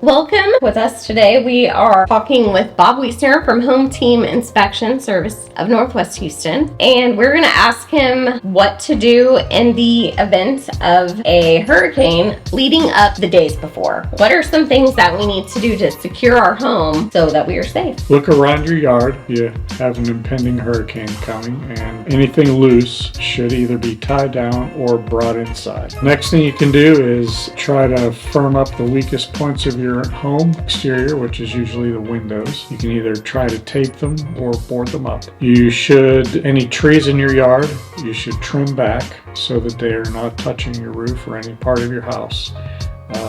Welcome with us today. We are talking with Bob Wiesner from Home Team Inspection Service of Northwest Houston, and we're going to ask him what to do in the event of a hurricane leading up the days before. What are some things that we need to do to secure our home so that we are safe? Look around your yard. You have an impending hurricane coming, and anything loose should either be tied down or brought inside. Next thing you can do is try to firm up the weakest points of your home exterior, which is usually the windows. You can either try to tape them or board them up. Any trees in your yard, you should trim back so that they are not touching your roof or any part of your house.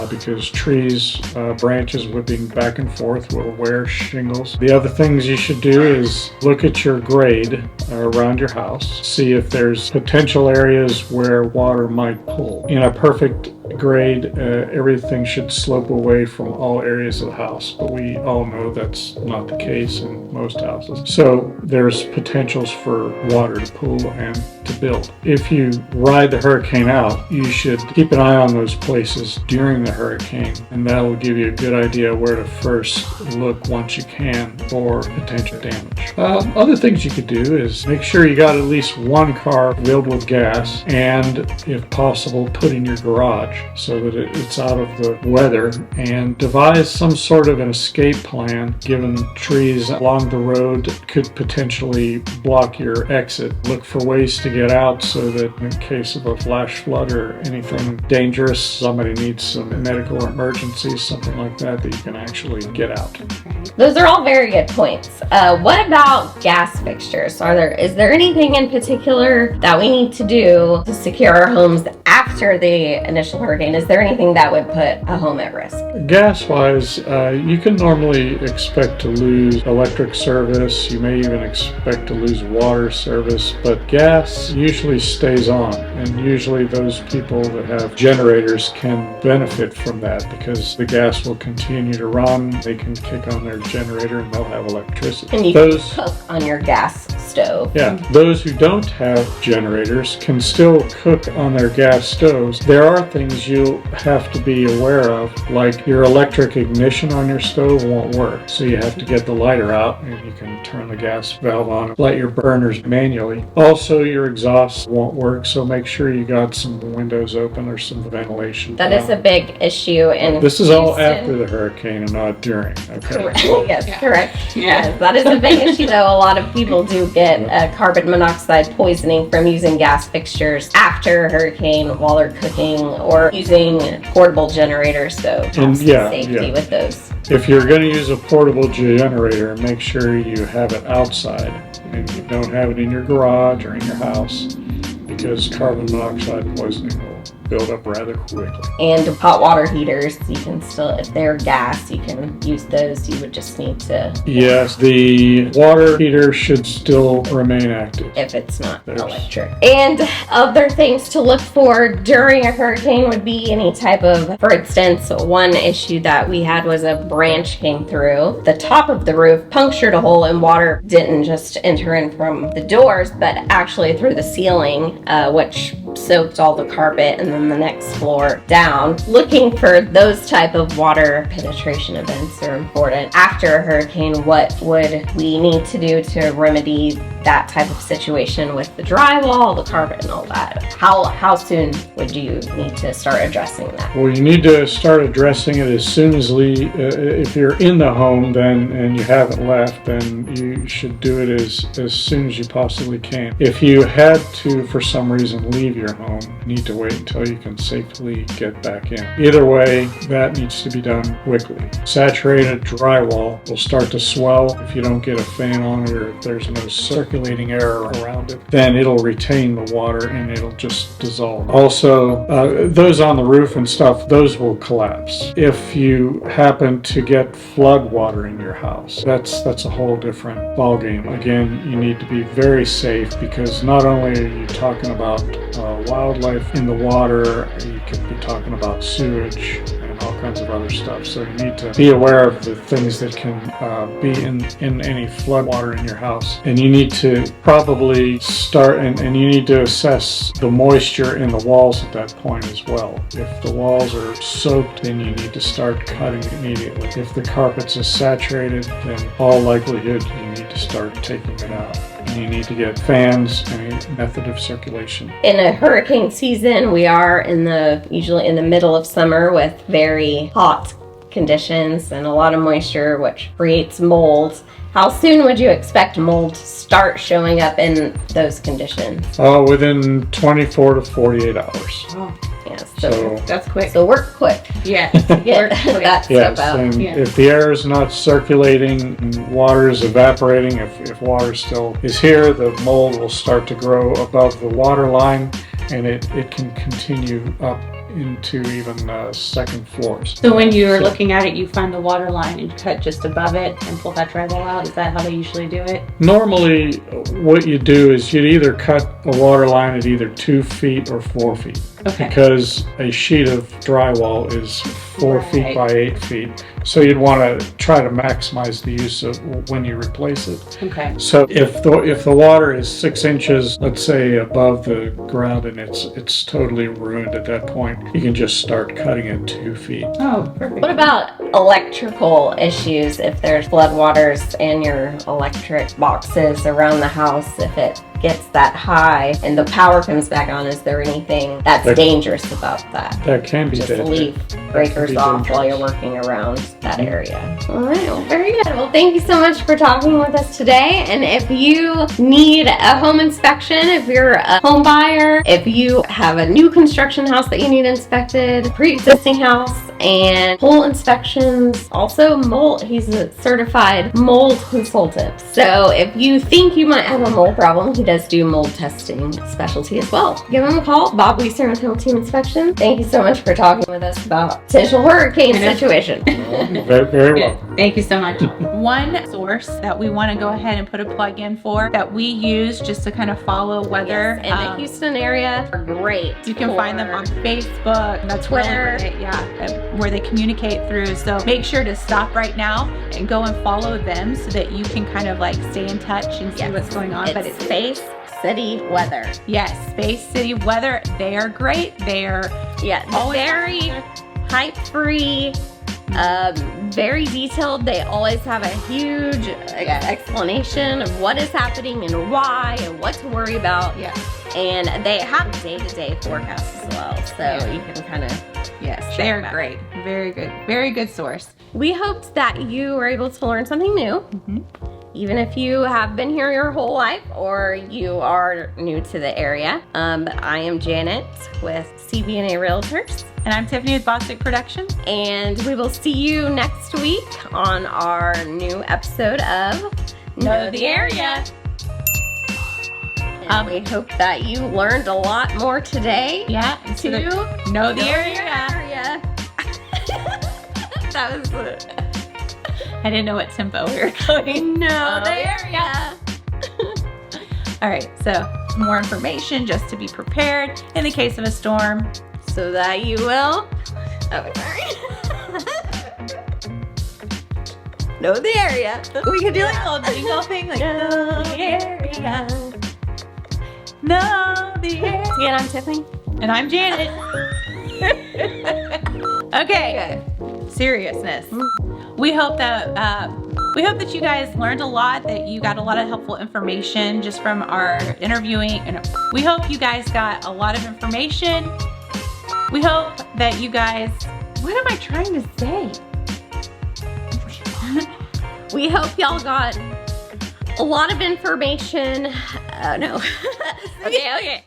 Because trees, branches whipping back and forth will wear shingles. The other things you should do is look at your grade around your house. See if there's potential areas where water might pool. In a perfect grade, everything should slope away from all areas of the house, but we all know that's not the case in most houses. So there's potentials for water to pool and to build. If you ride the hurricane out, you should keep an eye on those places during the hurricane, and that will give you a good idea where to first look once you can for potential damage. Other things you could do is make sure you got at least one car filled with gas, and if possible, put in your garage so that it's out of the weather, and devise some sort of an escape plan given trees along the road could potentially block your exit. Look for ways to get out so that in case of a flash flood or anything dangerous, somebody needs some medical emergency, something like that, that you can actually get out. Those are all very good points. What about gas fixtures? Is there anything in particular that we need to do to secure our homes after the initial hurricane? Is there anything that would put a home at risk? Gas-wise, you can normally expect to lose electric service. You may even expect to lose water service, but gas usually stays on, and usually those people that have generators can benefit from that because the gas will continue to run. They can kick on their generator and they'll have electricity. And you can cook on your gas stove. Yeah, those who don't have generators can still cook on their gas stoves. There are things you'll have to be aware of, like your electric ignition on your stove won't work, so you have to get the lighter out and you can turn the gas valve on, light your burners manually. Also, your exhaust won't work, so make sure you got some windows open or some ventilation. That is a big issue in This is Houston. all after the hurricane and not during. Okay. Correct. Yes, correct. Yes, that is a big issue though. A lot of people do get carbon monoxide poisoning from using gas fixtures after a hurricane while they're cooking or using portable generators. So safety with those. If you're going to use a portable generator, make sure you have it outside and you don't have it in your garage or in your house, because carbon monoxide poisoning will build up rather quickly. And hot water heaters, you can still, if they're gas, you can use those. You would just need to... Yes, the water heater should still remain active if it's not electric. And other things to look for during a hurricane would be any type of, for instance, one issue that we had was a branch came through the top of the roof, punctured a hole, and water didn't just enter in from the doors, but actually through the ceiling, which soaked all the carpet and then the next floor down. Looking for those type of water penetration events are important. After a hurricane, what would we need to do to remedy that type of situation with the drywall, the carpet, and all that? How soon would you need to start addressing that? Well, you need to start addressing it as soon as if you're in the home and you haven't left, then you should do it as soon as you possibly can. If you had to, for some reason, leave your home, you need to wait until you can safely get back in. Either way, that needs to be done quickly. Saturated drywall will start to swell if you don't get a fan on it, or if there's no circulating air around it. Then it'll retain the water and it'll just dissolve. Also, those on the roof and stuff, those will collapse. If you happen to get flood water in your house, that's a whole different ballgame. Again, you need to be very safe, because not only are you talking about wildlife in the water, you could be talking about sewage and all kinds of other stuff. So you need to be aware of the things that can be in any flood water in your house. And you need to probably start, and you need to assess the moisture in the walls at that point as well. If the walls are soaked, then you need to start cutting immediately. If the carpets are saturated, then all likelihood you need to start taking it out. And you need to get fans and a method of circulation. In a hurricane season, we are usually in the middle of summer with very hot conditions and a lot of moisture, which creates mold. How soon would you expect mold to start showing up in those conditions? Within 24 to 48 hours. Oh, yes. So That's quick. So work quick. Yeah. to get that yes, stuff out. and Yeah. if the air is not circulating and water is evaporating, if water still is here, the mold will start to grow above the water line, and it can continue up into even second floors. So when you're looking at it, you find the water line and cut just above it and pull that drywall out. Is that how they usually do it? Normally, what you do is you'd either cut a water line at either 2 feet or 4 feet. Okay. Because a sheet of drywall is 4 feet Right. by 8 feet. So you'd want to try to maximize the use of when you replace it. Okay. So if the water is 6 inches, let's say, above the ground, and it's totally ruined at that point, you can just start cutting it 2 feet. Oh, perfect. What about electrical issues? If there's floodwaters in your electric boxes around the house, if it gets that high and the power comes back on, is there anything that's dangerous about that? That can be Just dangerous. leave breakers be off while you're dangerous. working around that area. All right, well, very good. Well, thank you so much for talking with us today. And if you need a home inspection, if you're a home buyer, if you have a new construction house that you need inspected, pre-existing house, and pool inspections, also mold, he's a certified mold consultant. So if you think you might have a mold problem, he does do mold testing specialty as well. Give him a call, Bob Weiser with Home Team Inspection. Thank you so much for talking with us about potential hurricane situation. Very, very well. Good. Thank you so much. One source that we want to go ahead and put a plug in for that we use just to kind of follow weather. Yes, in the Houston area are great. You can find them on Facebook, that's Twitter. where they communicate through. So make sure to stop right now and go and follow them so that you can kind of like stay in touch and see what's going on. But it's Space City Weather. Yes, Space City Weather. They are great. They are Very hype-free, very detailed. They always have a huge explanation of what is happening and why and what to worry about. Yeah. And they have day-to-day forecasts as well, so you can kind of they're back. great. Very good source. We hoped that you were able to learn something new. Even if you have been here your whole life or you are new to the area. I am Janet with CB&A Realtors. And I'm Tiffany with Bostic Productions. And we will see you next week on our new episode of Know the Area. And we hope that you learned a lot more today. Yeah. To know the area. That was I didn't know what tempo we were going. Know the Area. All right, so more information just to be prepared in the case of a storm. So that you will. Oh, sorry. Know the area. We could do like a little jingle thing, like know the area. Know the area. Again, I'm Tiffany. And I'm Janet. Okay. Seriousness. We hope that you guys learned a lot, that you got a lot of helpful information just from our interviewing, and we hope you guys got a lot of information. We hope that you guys, what am I trying to say? We hope y'all got a lot of information. Oh no. Okay.